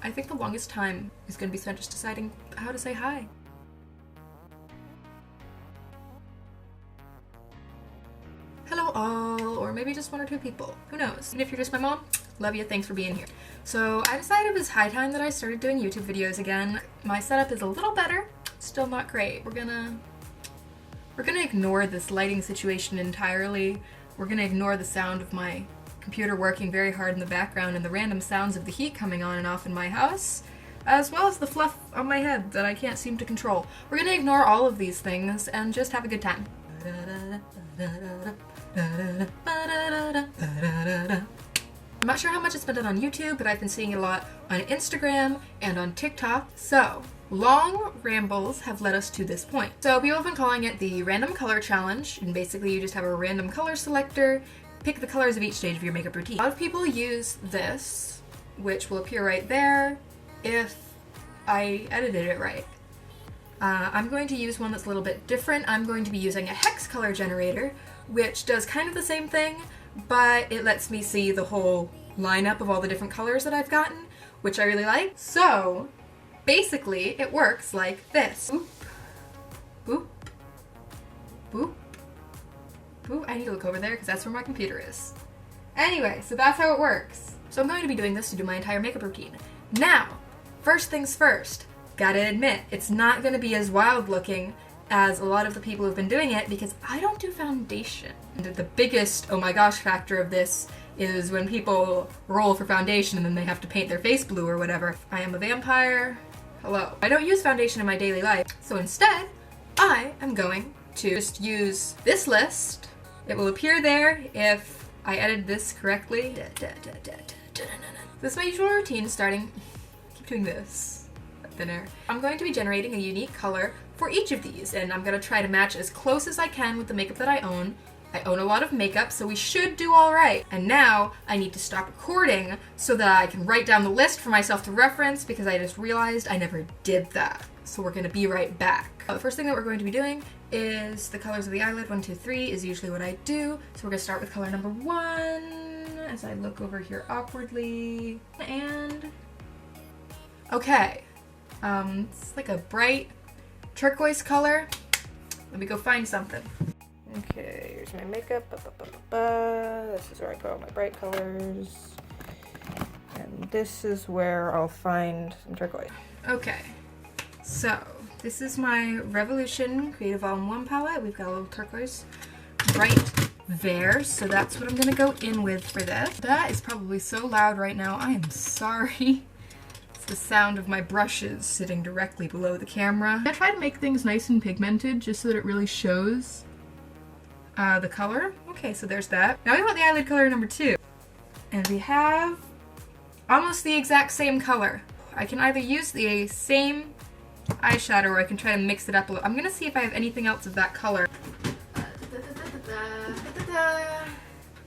I think the longest time is going to be spent just deciding how to say hi. Hello all, or maybe just one or two people, who knows. And if you're just my mom, love you, thanks for being here. So I decided it was high time that I started doing YouTube videos again. My setup is a little better, still not great. We're gonna ignore this lighting situation entirely. We're gonna ignore the sound of my computer working very hard in the background and the random sounds of the heat coming on and off in my house, as well as the fluff on my head that I can't seem to control. We're gonna ignore all of these things and just have a good time. I'm not sure how much it's been done on YouTube, but I've been seeing it a lot on Instagram and on TikTok. So, long rambles have led us to this point. So people have been calling it the random color challenge, and basically you just have a random color selector, pick the colors of each stage of your makeup routine. A lot of people use this, which will appear right there if I edited it right. I'm going to use one that's a little bit different. I'm going to be using a hex-color generator, which does kind of the same thing, but it lets me see the whole lineup of all the different colors that I've gotten, which I really like. So basically it works like this. Boop, boop, boop, boop. I need to look over there because that's where my computer is. Anyway, so that's how it works. So I'm going to be doing this to do my entire makeup routine. Now, first things first, gotta admit, it's not gonna be as wild looking as a lot of the people who've been doing it because I don't do foundation. And the biggest oh my gosh factor of this is when people roll for foundation and then they have to paint their face blue or whatever. I am a vampire. Hello. I don't use foundation in my daily life, so instead, I am going to just use this list. It will appear there if I edited this correctly. This is my usual routine starting, keep doing this. Thin air. I'm going to be generating a unique color for each of these, and I'm going to try to match as close as I can with the makeup that I own. I own a lot of makeup, so we should do all right. And now I need to stop recording so that I can write down the list for myself to reference because I just realized I never did that. So we're going to be right back. The first thing that we're going to be doing is the colors of the eyelid. 1, 2, 3 is usually what I do. So we're going to start with color number 1 as I look over here awkwardly. And okay. It's like a bright turquoise color. Let me go find something. Okay, here's my makeup. This is where I put all my bright colors. And this is where I'll find some turquoise. Okay, so this is my Revolution Creative All-in-One palette. We've got a little turquoise right there, so that's what I'm gonna go in with for this. That is probably so loud right now. I am sorry. The sound of my brushes sitting directly below the camera. I try to make things nice and pigmented just so that it really shows the color. Okay, so there's that. Now we want the eyelid color number 2. And we have almost the exact same color. I can either use the same eyeshadow or I can try to mix it up a little. I'm gonna see if I have anything else of that color.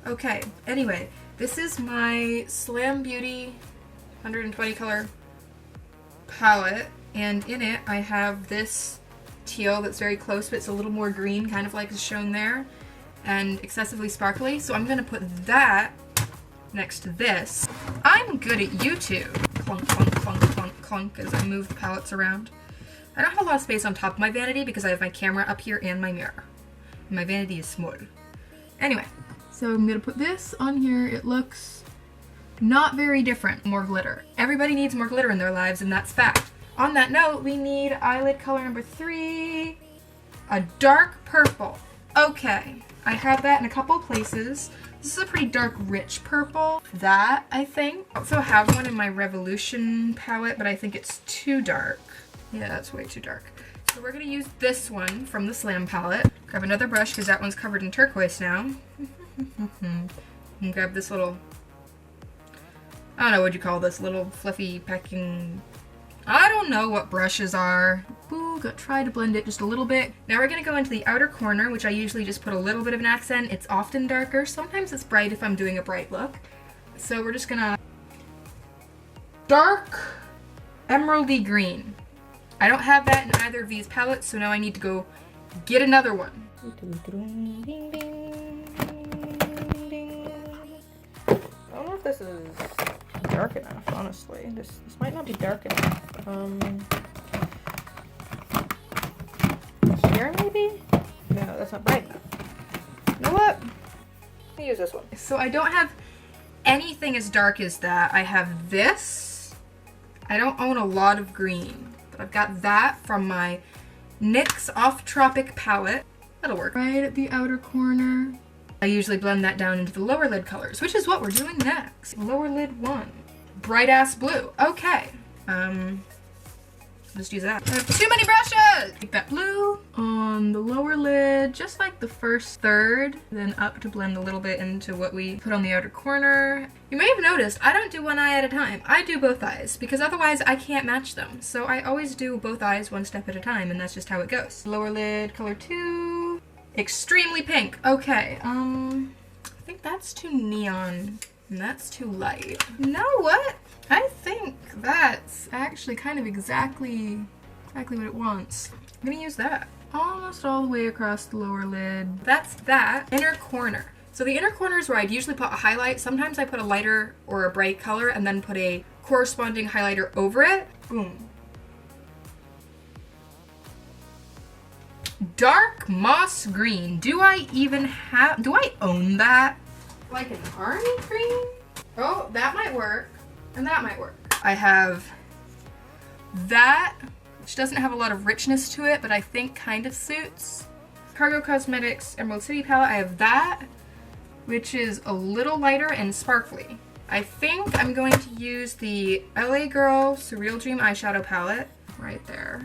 Okay, anyway, this is my Slam Beauty 120 color palette, and in it I have this teal that's very close, but it's a little more green, kind of like is shown there, and excessively sparkly, so I'm gonna put that next to this. I'm good at YouTube. Clunk, clunk, clunk, clunk, clunk as I move the palettes around. I don't have a lot of space on top of my vanity because I have my camera up here and my mirror. My vanity is small. Anyway, so I'm gonna put this on here. It looks not very different. More glitter. Everybody needs more glitter in their lives, and that's fact. On that note, we need eyelid color number 3, a dark purple. Okay, I have that in a couple places. This is a pretty dark, rich purple. That, I think. I also have one in my Revolution palette, but I think it's too dark. Yeah, that's way too dark. So we're gonna use this one from the Slam palette. Grab another brush, because that one's covered in turquoise now. And grab this little, I don't know what you call this, little fluffy packing, I don't know what brushes are. Ooh, try to blend it just a little bit. Now we're gonna go into the outer corner, which I usually just put a little bit of an accent. It's often darker. Sometimes it's bright if I'm doing a bright look. So we're just gonna dark emeraldy green. I don't have that in either of these palettes, so now I need to go get another one. I don't know if this is dark enough, honestly. This might not be dark enough. Here, maybe? No, that's not bright enough. You know what? I'll use this one. So I don't have anything as dark as that. I have this. I don't own a lot of green, but I've got that from my NYX Off Tropic palette. That'll work. Right at the outer corner. I usually blend that down into the lower lid colors, which is what we're doing next. Lower lid 1. Bright ass blue. Okay. Just use that. I have too many brushes! Take that blue on the lower lid, just like the first third, then up to blend a little bit into what we put on the outer corner. You may have noticed I don't do one eye at a time. I do both eyes, because otherwise I can't match them. So I always do both eyes one step at a time, and that's just how it goes. Lower lid, color 2. Extremely pink. Okay, I think that's too neon, and that's too light. You know what? I think that's actually kind of exactly what it wants. I'm gonna use that almost all the way across the lower lid. That's that. Inner corner. So the inner corner is where I'd usually put a highlight. Sometimes I put a lighter or a bright color and then put a corresponding highlighter over it. Boom. Dark moss green. Do I own that? Like an army green? Oh, that might work. And that might work. I have that, which doesn't have a lot of richness to it, but I think kind of suits. Cargo Cosmetics Emerald City palette, I have that, which is a little lighter and sparkly. I think I'm going to use the LA Girl Surreal Dream eyeshadow palette right there.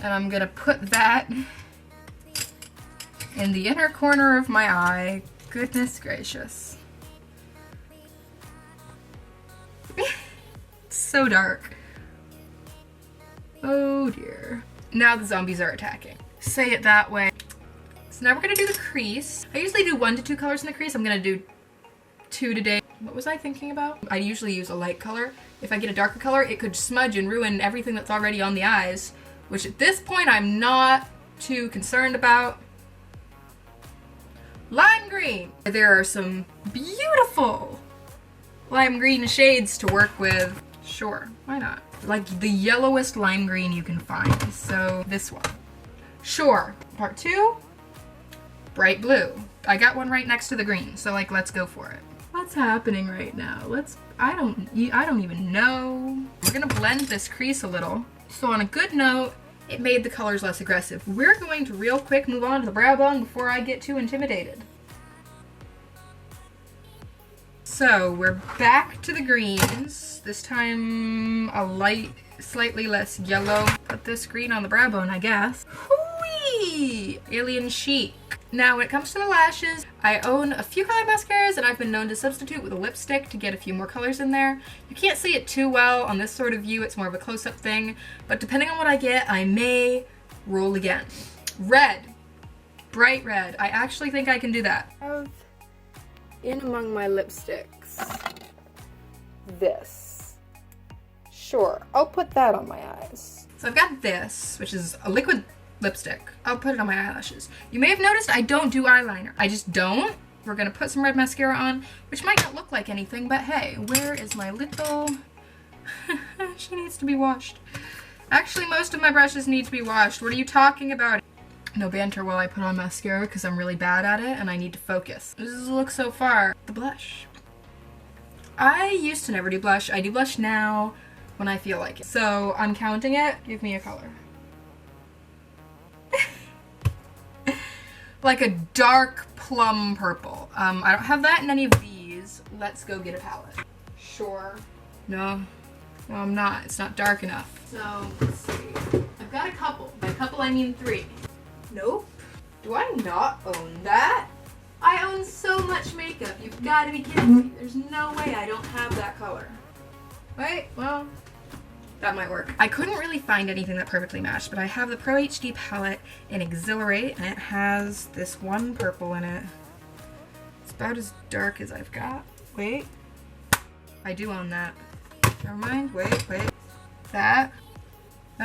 And I'm gonna put that in the inner corner of my eye. Goodness gracious. So dark. Oh dear. Now the zombies are attacking. Say it that way. So now we're gonna do the crease. I usually do 1 to 2 colors in the crease. I'm gonna do 2 today. What was I thinking about? I usually use a light color. If I get a darker color, it could smudge and ruin everything that's already on the eyes, which at this point I'm not too concerned about. Lime green. There are some beautiful lime green shades to work with. Sure, why not? Like the yellowest lime green you can find. So this one. Sure. Part 2, bright blue. I got one right next to the green, so like let's go for it. What's happening right now? I don't even know. We're gonna blend this crease a little. So on a good note, it made the colors less aggressive. We're going to real quick move on to the brow bone before I get too intimidated. So we're back to the greens, this time a light, slightly less yellow. Put this green on the brow bone, I guess. Hooey! Alien chic. Now when it comes to the lashes, I own a few color mascaras and I've been known to substitute with a lipstick to get a few more colors in there. You can't see it too well on this sort of view, it's more of a close-up thing, but depending on what I get, I may roll again. Red. Bright red. I actually think I can do that. In among my lipsticks, this. Sure, I'll put that on my eyes. So I've got this, which is a liquid lipstick. I'll put it on my eyelashes. You may have noticed I don't do eyeliner. I just don't. We're gonna put some red mascara on, which might not look like anything, but hey, where is my little... She needs to be washed. Actually, most of my brushes need to be washed. What are you talking about? No banter while I put on mascara because I'm really bad at it and I need to focus. This is the look so far. The blush. I used to never do blush. I do blush now when I feel like it. So I'm counting it. Give me a color. Like a dark plum purple. I don't have that in any of these. Let's go get a palette. Sure. No. No, I'm not. It's not dark enough. So, let's see. I've got a couple. By a couple, I mean 3. Nope. Do I not own that? I own so much makeup. You've got to be kidding me. There's no way I don't have that color. Wait, well, that might work. I couldn't really find anything that perfectly matched, but I have the Pro HD palette in Exhilarate, and it has this one purple in it. It's about as dark as I've got. Wait. I do own that. Never mind. Wait. That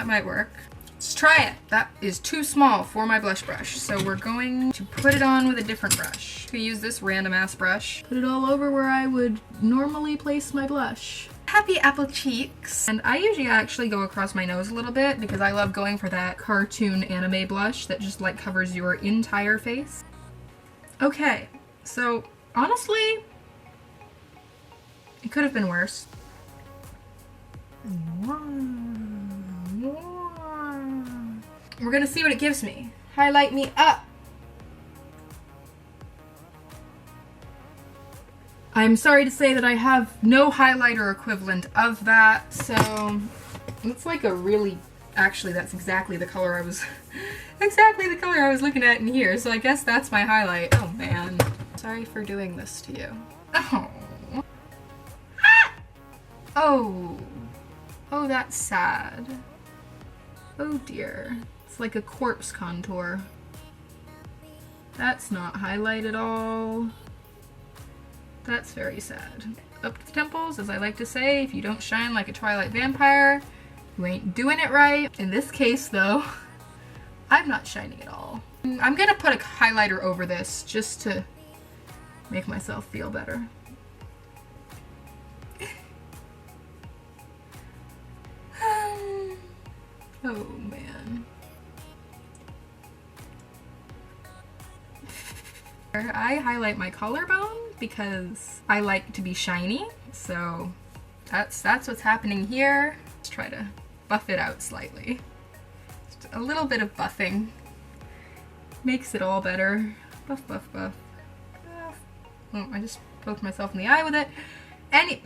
might work. Let's try it. That is too small for my blush brush, so we're going to put it on with a different brush. We use this random ass brush. Put it all over where I would normally place my blush. Happy apple cheeks. And I usually actually go across my nose a little bit because I love going for that cartoon anime blush that just like covers your entire face. Okay, so honestly, it could have been worse. We're gonna see what it gives me. Highlight me up. I'm sorry to say that I have no highlighter equivalent of that, so it's like a really, actually that's exactly the color I was, looking at in here, so I guess that's my highlight. Oh man. Sorry for doing this to you. Oh. Ah! Oh. Oh, that's sad. Oh dear. It's like a corpse contour. That's not highlight at all. That's very sad. Up to the temples, as I like to say, if you don't shine like a Twilight vampire, you ain't doing it right. In this case though, I'm not shining at all. I'm gonna put a highlighter over this just to make myself feel better. Oh man. I highlight my collarbone because I like to be shiny, so that's what's happening here. Let's try to buff it out slightly. Just a little bit of buffing makes it all better. Buff, buff, buff. Buff. Oh, I just poked myself in the eye with it. And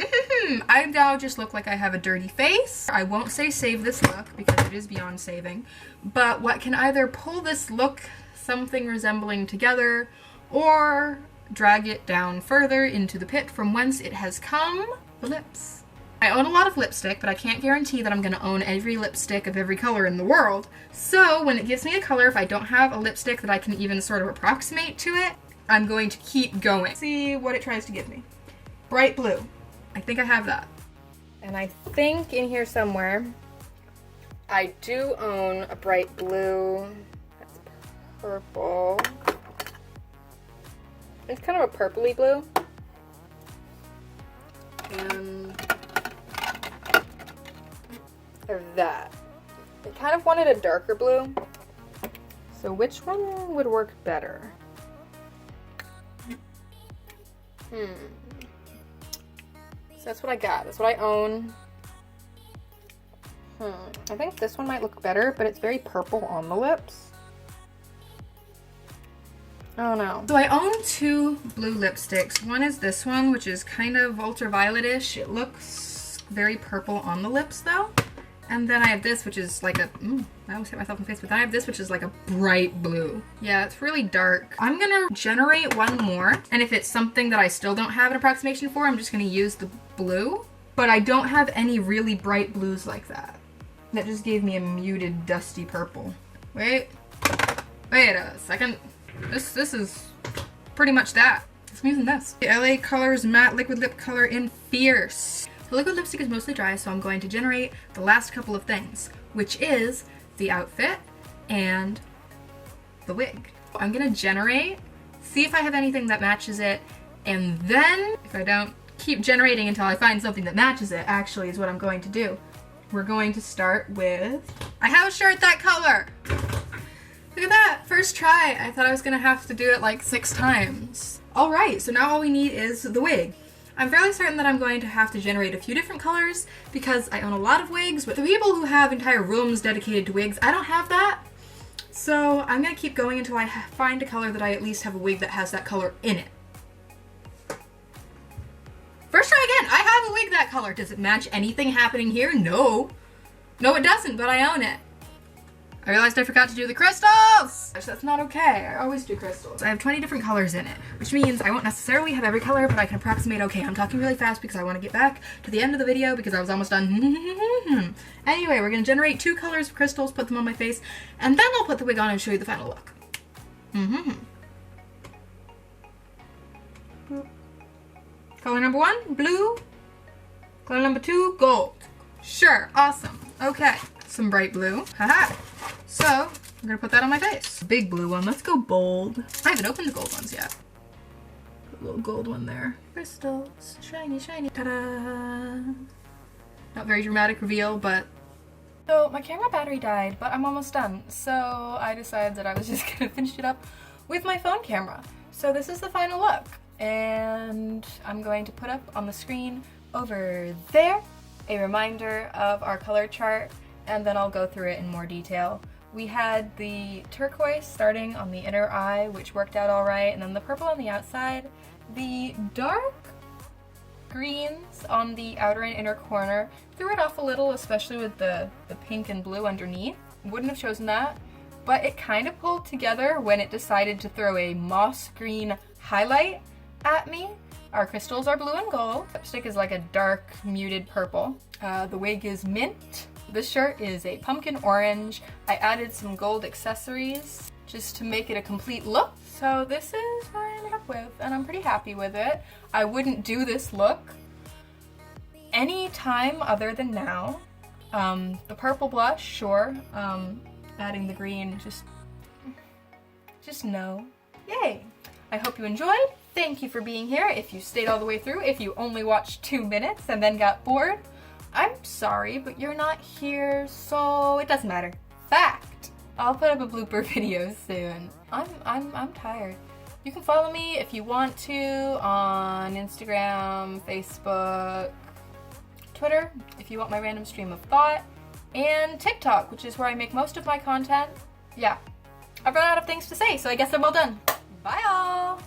I now just look like I have a dirty face. I won't say save this look because it is beyond saving, but what can either pull this look something resembling together or drag it down further into the pit from whence it has come, the lips. I own a lot of lipstick, but I can't guarantee that I'm gonna own every lipstick of every color in the world. So when it gives me a color, if I don't have a lipstick that I can even sort of approximate to it, I'm going to keep going. See what it tries to give me. Bright blue. I think I have that. And I think in here somewhere, I do own a bright blue. That's purple. It's kind of a purpley blue. And that. I kind of wanted a darker blue. So which one would work better? So that's what I got. That's what I own. I think this one might look better, but it's very purple on the lips. Oh no. So I own two blue lipsticks. One is this one, which is kind of ultraviolet-ish. It looks very purple on the lips though. And then I have this, which is like a, I almost hit myself in the face, but then I have this, which is like a bright blue. Yeah, it's really dark. I'm gonna generate one more, and if it's something that I still don't have an approximation for, I'm just gonna use the blue. But I don't have any really bright blues like that. That just gave me a muted, dusty purple. Wait a second. This is pretty much that. So I'm using this. The LA Colors Matte Liquid Lip Color in Fierce. The liquid lipstick is mostly dry, so I'm going to generate the last couple of things, which is the outfit and the wig. I'm gonna generate, see if I have anything that matches it, and then if I don't, keep generating until I find something that matches it, actually is what I'm going to do. We're going to start with, I have a shirt that color! Look at that, first try. I thought I was gonna have to do it like 6 times. All right, so now all we need is the wig. I'm fairly certain that I'm going to have to generate a few different colors because I own a lot of wigs, but the people who have entire rooms dedicated to wigs, I don't have that. So I'm gonna keep going until I find a color that I at least have a wig that has that color in it. First try again, I have a wig that color. Does it match anything happening here? No. No, it doesn't, but I own it. I realized I forgot to do the crystals! That's not okay, I always do crystals. I have 20 different colors in it, which means I won't necessarily have every color, but I can approximate okay. I'm talking really fast because I want to get back to the end of the video because I was almost done. Anyway, we're gonna generate 2 colors of crystals, put them on my face, and then I'll put the wig on and show you the final look. Color number 1, blue. Color number 2, gold. Sure, awesome. Okay, some bright blue. Haha. So I'm gonna put that on my face. Big blue one. Let's go bold. I haven't opened the gold ones yet. Put a little gold one there. Crystals, shiny, shiny. Ta-da! Not very dramatic reveal, but. So my camera battery died, but I'm almost done. So I decided that I was just gonna finish it up with my phone camera. So this is the final look, and I'm going to put up on the screen over there a reminder of our color chart, and then I'll go through it in more detail. We had the turquoise starting on the inner eye, which worked out all right, and then the purple on the outside. The dark greens on the outer and inner corner threw it off a little, especially with the pink and blue underneath. Wouldn't have chosen that, but it kind of pulled together when it decided to throw a moss green highlight at me. Our crystals are blue and gold. Lipstick is like a dark muted purple. The wig is mint. This shirt is a pumpkin orange. I added some gold accessories just to make it a complete look. So this is what I ended up with, and I'm pretty happy with it. I wouldn't do this look any time other than now. The purple blush, sure. Adding the green, just no. Yay! I hope you enjoyed. Thank you for being here. If you stayed all the way through, if you only watched 2 minutes and then got bored, I'm sorry, but you're not here, so it doesn't matter. Fact! I'll put up a blooper video soon. I'm tired. You can follow me if you want to on Instagram, Facebook, Twitter, if you want my random stream of thought, and TikTok, which is where I make most of my content. Yeah, I've run out of things to say, so I guess I'm all done. Bye all!